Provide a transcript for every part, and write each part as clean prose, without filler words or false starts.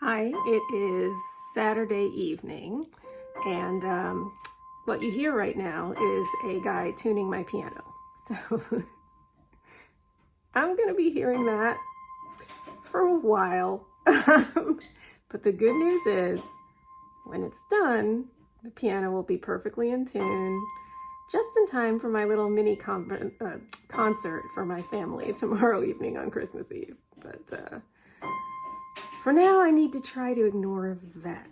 Hi, it is Saturday evening, and what you hear right now is a guy tuning my piano. So I'm going to be hearing that for a while. But the good news is, when it's done, the piano will be perfectly in tune, just in time for my little mini concert for my family tomorrow evening on Christmas Eve. But for now, I need to try to ignore that.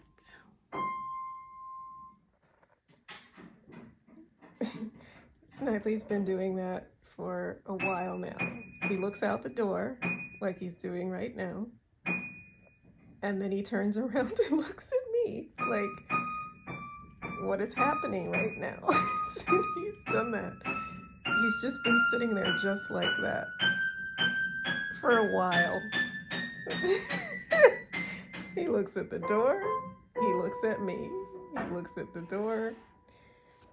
Snidely's been doing that for a while now. He looks out the door, like he's doing right now, and then he turns around and looks at me, like, what is happening right now? He's done that. He's just been sitting there just like that for a while. He looks at the door, he looks at me, he looks at the door.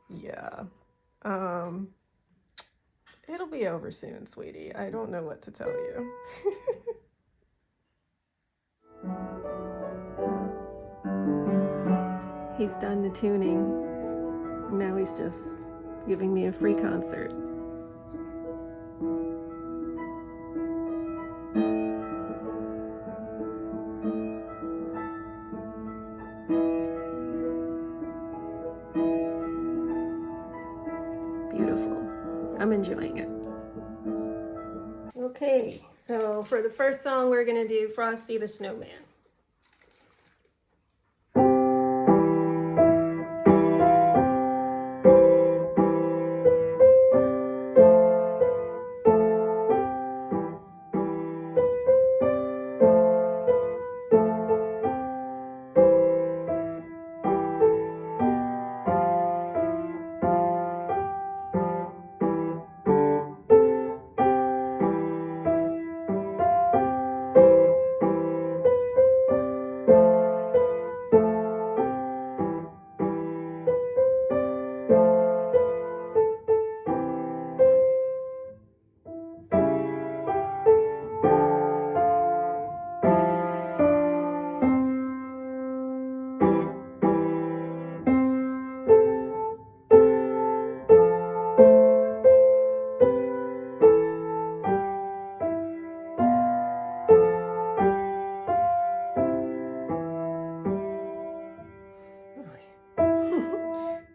Yeah. It'll be over soon, sweetie. I don't know what to tell you. He's done the tuning. Now he's just giving me a free concert. Beautiful. I'm enjoying it. Okay, so for the first song, we're going to do Frosty the Snowman.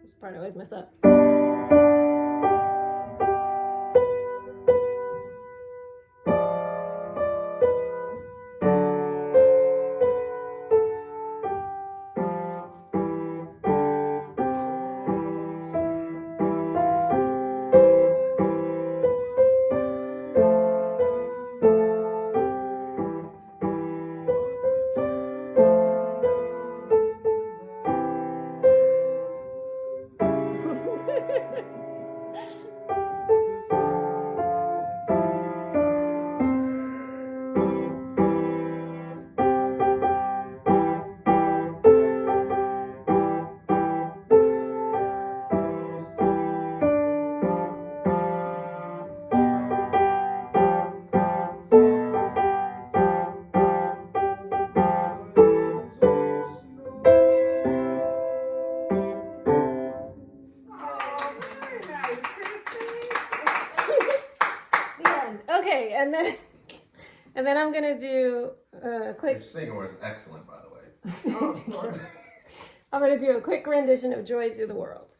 This part I always mess up. Okay, and then I'm gonna do a quick. Your singing was excellent, by the way. Oh, of course. I'm gonna do a quick rendition of "Joy to the World."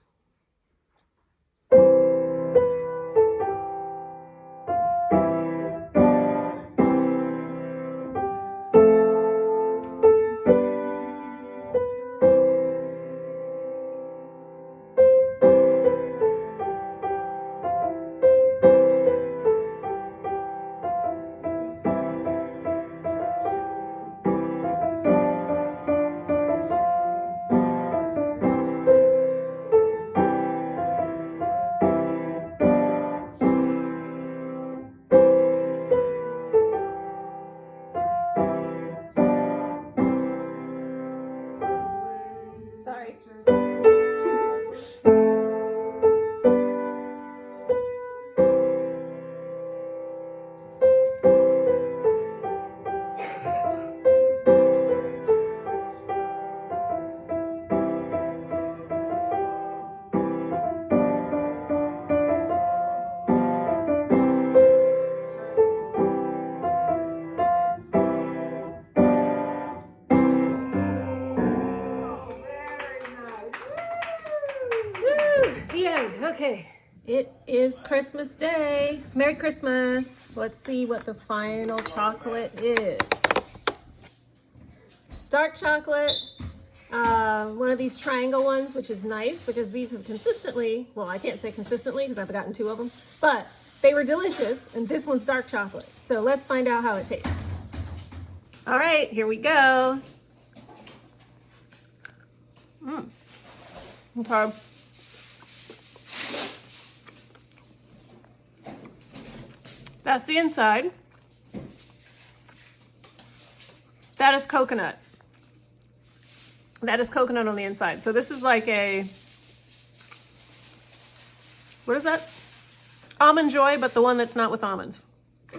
Okay, it is Christmas Day. Merry Christmas. Let's see what the final chocolate is. Dark chocolate, one of these triangle ones, which is nice because these have consistently, well, I can't say consistently because I've gotten 2 of them, but they were delicious, and this one's dark chocolate. So let's find out how it tastes. All right, here we go. Okay. That's the inside. That is coconut. That is coconut on the inside. So this is like a, what is that? Almond Joy, but the one that's not with almonds.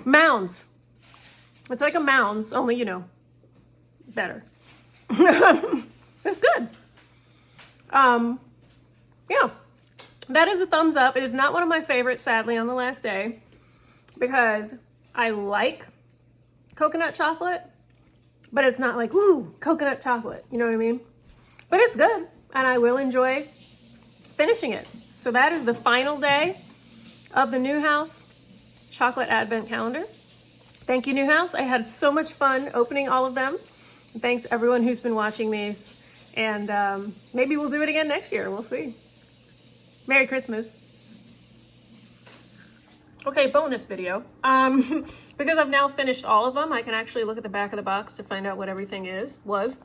Mounds. It's like a Mounds, only, you know, better. It's good. Yeah, that is a thumbs up. It is not one of my favorites, sadly, on the last day, because I like coconut chocolate, but it's not like, woo, coconut chocolate, you know what I mean? But it's good, and I will enjoy finishing it. So that is the final day of the Newhouse Chocolate Advent Calendar. Thank you, Newhouse. I had so much fun opening all of them. And thanks everyone who's been watching these. And maybe we'll do it again next year. We'll see. Merry Christmas. Okay, bonus video. Because I've now finished all of them, I can actually look at the back of the box to find out what everything was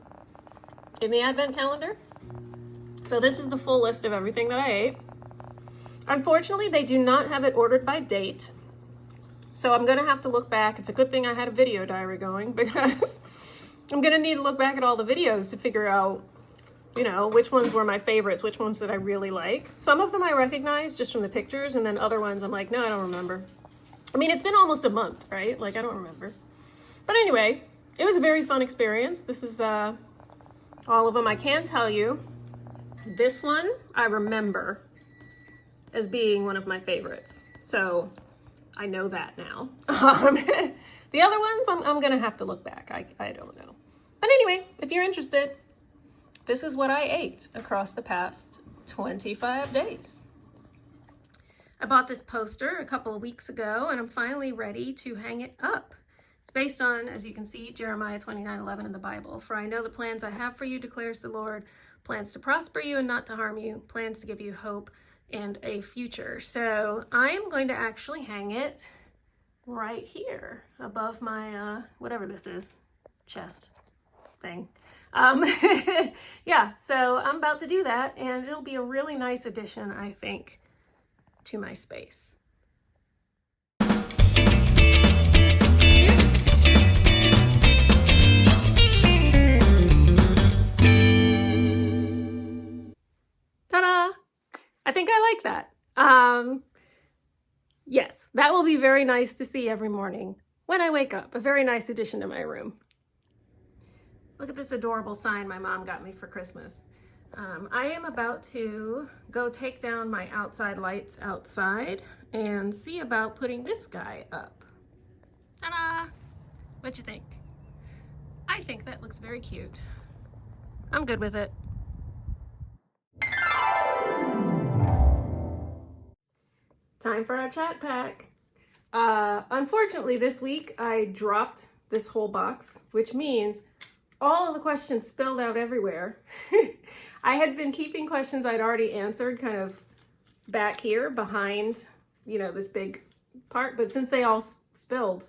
in the Advent calendar. So this is the full list of everything that I ate. Unfortunately, they do not have it ordered by date. So I'm going to have to look back. It's a good thing I had a video diary going, because I'm going to need to look back at all the videos to figure out, you know, which ones were my favorites, which ones did I really like. Some of them I recognize just from the pictures, and then other ones I'm like, no, I don't remember. I mean, it's been almost a month, right? Like, I don't remember. But anyway, it was a very fun experience. This is all of them. I can tell you, this one I remember as being one of my favorites. So I know that now. The other ones, I'm going to have to look back. I don't know. But anyway, if you're interested, this is what I ate across the past 25 days. I bought this poster a couple of weeks ago, and I'm finally ready to hang it up. It's based on, as you can see, Jeremiah 29:11 in the Bible. For I know the plans I have for you, declares the Lord, plans to prosper you and not to harm you, plans to give you hope and a future. So I am going to actually hang it right here above my, whatever this is, chest thing. Yeah, so I'm about to do that, and it'll be a really nice addition, I think, to my space. Ta-da! I think I like that. Yes, that will be very nice to see every morning when I wake up. A very nice addition to my room. Look at this adorable sign my mom got me for Christmas. I am about to go take down my outside lights outside and see about putting this guy up. Ta-da! What you think? I think that looks very cute. I'm good with it. Time for our chat pack. Unfortunately, this week I dropped this whole box, which means all of the questions spilled out everywhere. I had been keeping questions I'd already answered kind of back here behind, you know, this big part, but since they all spilled.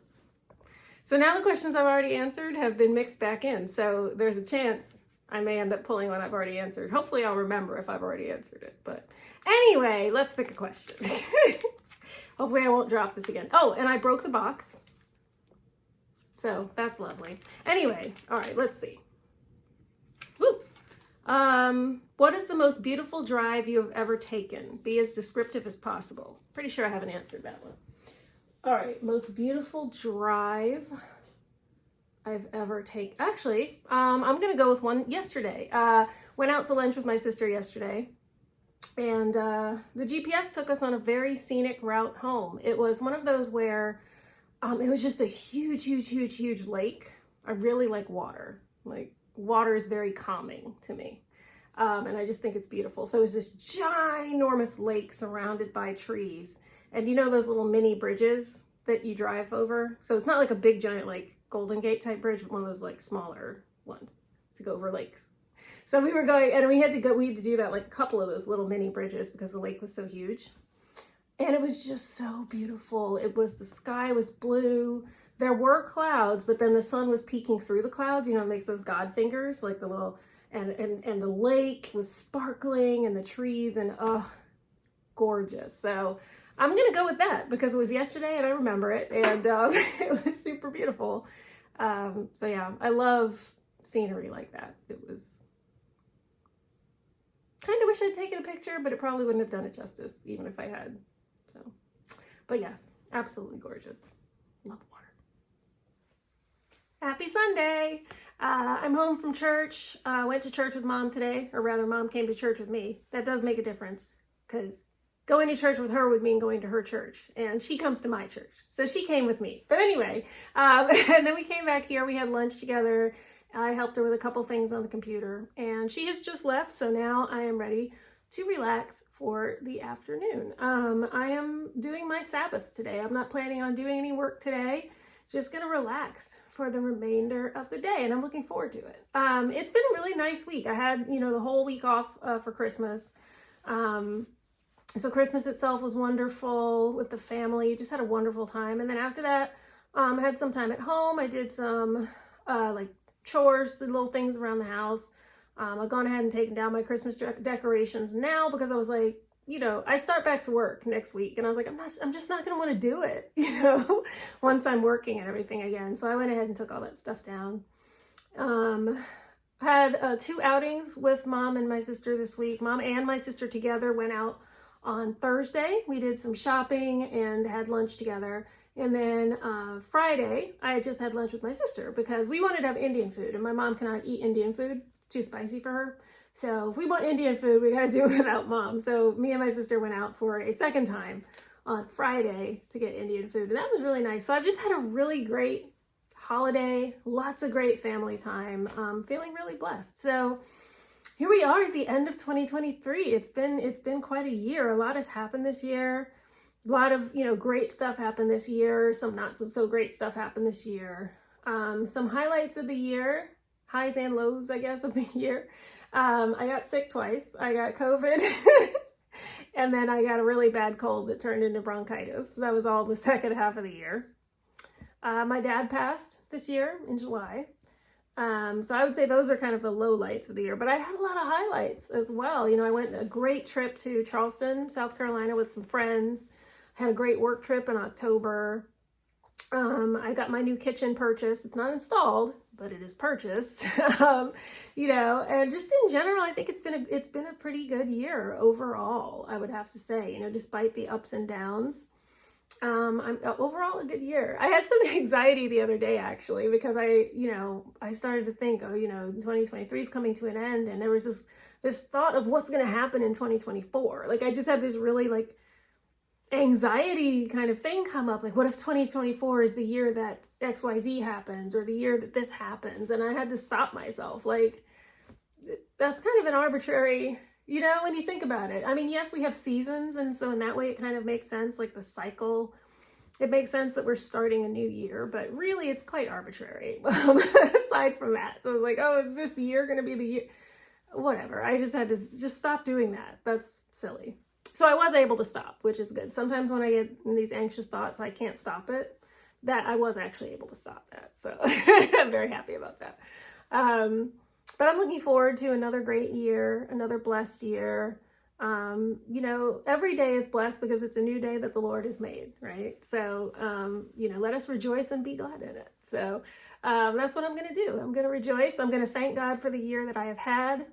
So now the questions I've already answered have been mixed back in. So there's a chance I may end up pulling what I've already answered. Hopefully I'll remember if I've already answered it. But anyway, let's pick a question. Hopefully I won't drop this again. Oh, and I broke the box. So that's lovely. Anyway, all right, let's see. Woo. What is the most beautiful drive you have ever taken? Be as descriptive as possible. Pretty sure I haven't answered that one. All right, most beautiful drive I've ever taken. Actually, I'm gonna go with one yesterday. Went out to lunch with my sister yesterday, and the GPS took us on a very scenic route home. It was one of those where it was just a huge lake. I really like water. Like, water is very calming to me. And I just think it's beautiful. So it's this ginormous lake surrounded by trees. And you know those little mini bridges that you drive over? So it's not like a big giant like Golden Gate type bridge, but one of those like smaller ones to go over lakes. So we were going, and we had to do that like a couple of those little mini bridges because the lake was so huge. And it was just so beautiful. The sky was blue. There were clouds, but then the sun was peeking through the clouds. You know, it makes those God fingers, like the little, and the lake was sparkling and the trees and gorgeous. So I'm going to go with that because it was yesterday and I remember it, and it was super beautiful. So yeah, I love scenery like that. It was kind of wish I'd taken a picture, but it probably wouldn't have done it justice even if I had. So, but yes, absolutely gorgeous. Love water. Happy Sunday. I'm home from church. Went to church with Mom today, or rather Mom came to church with me. That does make a difference because going to church with her would mean going to her church, and she comes to my church. So she came with me. But anyway, and then we came back here. We had lunch together. I helped her with a couple things on the computer, and she has just left. So now I am ready to relax for the afternoon. I am doing my Sabbath today. I'm not planning on doing any work today. Just gonna relax for the remainder of the day, and I'm looking forward to it. It's been a really nice week. I had, the whole week off for Christmas. So Christmas itself was wonderful with the family. Just had a wonderful time. And then after that, I had some time at home. I did some like chores and little things around the house. I've gone ahead and taken down my Christmas decorations now because I was like, I start back to work next week, and I was like, I'm just not going to want to do it, once I'm working and everything again. So I went ahead and took all that stuff down. Had 2 outings with Mom and my sister this week. Mom and my sister together went out on Thursday. We did some shopping and had lunch together. And then Friday, I just had lunch with my sister because we wanted to have Indian food, and my mom cannot eat Indian food. It's too spicy for her. So if we want Indian food, we got to do it without Mom. So me and my sister went out for a second time on Friday to get Indian food, and that was really nice. So I've just had a really great holiday, lots of great family time. Feeling really blessed. So here we are at the end of 2023. It's been quite a year. A lot has happened this year. A lot of, great stuff happened this year. Some not so great stuff happened this year. Some highlights of the year, highs and lows, I guess, of the year. I got sick twice. I got COVID and then I got a really bad cold that turned into bronchitis. That was all the second half of the year. My dad passed this year in July. So I would say those are kind of the low lights of the year, but I had a lot of highlights as well. I went on a great trip to Charleston, South Carolina with some friends. Had a great work trip in October. I got my new kitchen purchased. It's not installed, but it is purchased. And just in general, I think it's been a pretty good year overall, I would have to say, despite the ups and downs. I'm overall a good year. I had some anxiety the other day actually, because I started to think, 2023 is coming to an end, and there was this thought of what's going to happen in 2024. Like I just had this really like anxiety kind of thing come up, like what if 2024 is the year that XYZ happens, or the year that this happens? And I had to stop myself. Like that's kind of an arbitrary, when you think about it. I mean, yes, we have seasons, and so in that way it kind of makes sense, like the cycle. It makes sense that we're starting a new year, but really it's quite arbitrary aside from that. So I was like, oh, is this year going to be the year? Whatever. I just had to just stop doing that. That's silly. So I was able to stop, which is good. Sometimes when I get in these anxious thoughts, I can't stop it. That I was actually able to stop that. So I'm very happy about that. But I'm looking forward to another great year, another blessed year. Every day is blessed because it's a new day that the Lord has made, right? So, let us rejoice and be glad in it. So that's what I'm going to do. I'm going to rejoice. I'm going to thank God for the year that I have had,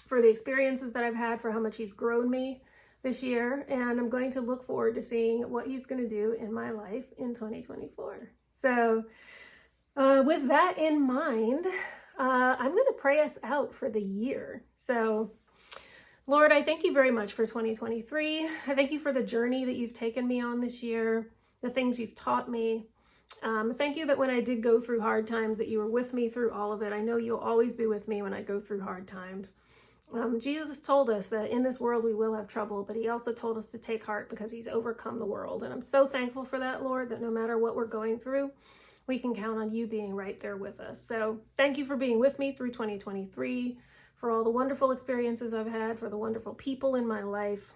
for the experiences that I've had, for how much He's grown me this year, and I'm going to look forward to seeing what He's going to do in my life in 2024. So with that in mind, I'm going to pray us out for the year. So Lord, I thank you very much for 2023. I thank you for the journey that you've taken me on this year, the things you've taught me. Thank you that when I did go through hard times, that you were with me through all of it. I know you'll always be with me when I go through hard times. Jesus told us that in this world we will have trouble, but he also told us to take heart because he's overcome the world. And I'm so thankful for that, Lord, that no matter what we're going through, we can count on you being right there with us. So thank you for being with me through 2023, for all the wonderful experiences I've had, for the wonderful people in my life.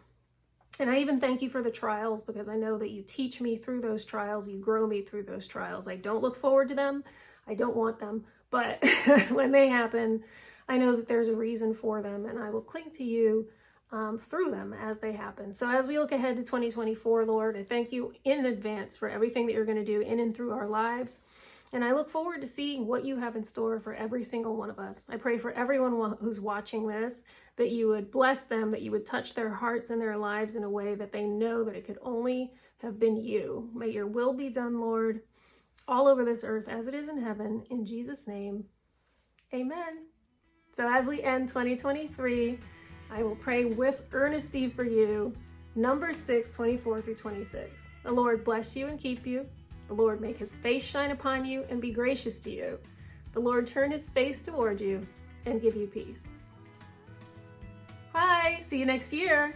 And I even thank you for the trials, because I know that you teach me through those trials, you grow me through those trials. I don't look forward to them, I don't want them, but when they happen, I know that there's a reason for them, and I will cling to you through them as they happen. So as we look ahead to 2024, Lord, I thank you in advance for everything that you're going to do in and through our lives. And I look forward to seeing what you have in store for every single one of us. I pray for everyone who's watching this, that you would bless them, that you would touch their hearts and their lives in a way that they know that it could only have been you. May your will be done, Lord, all over this earth as it is in heaven. In Jesus' name, amen. So as we end 2023, I will pray with earnesty for you. Numbers 6, 24 through 26. The Lord bless you and keep you. The Lord make his face shine upon you and be gracious to you. The Lord turn his face toward you and give you peace. Bye. See you next year.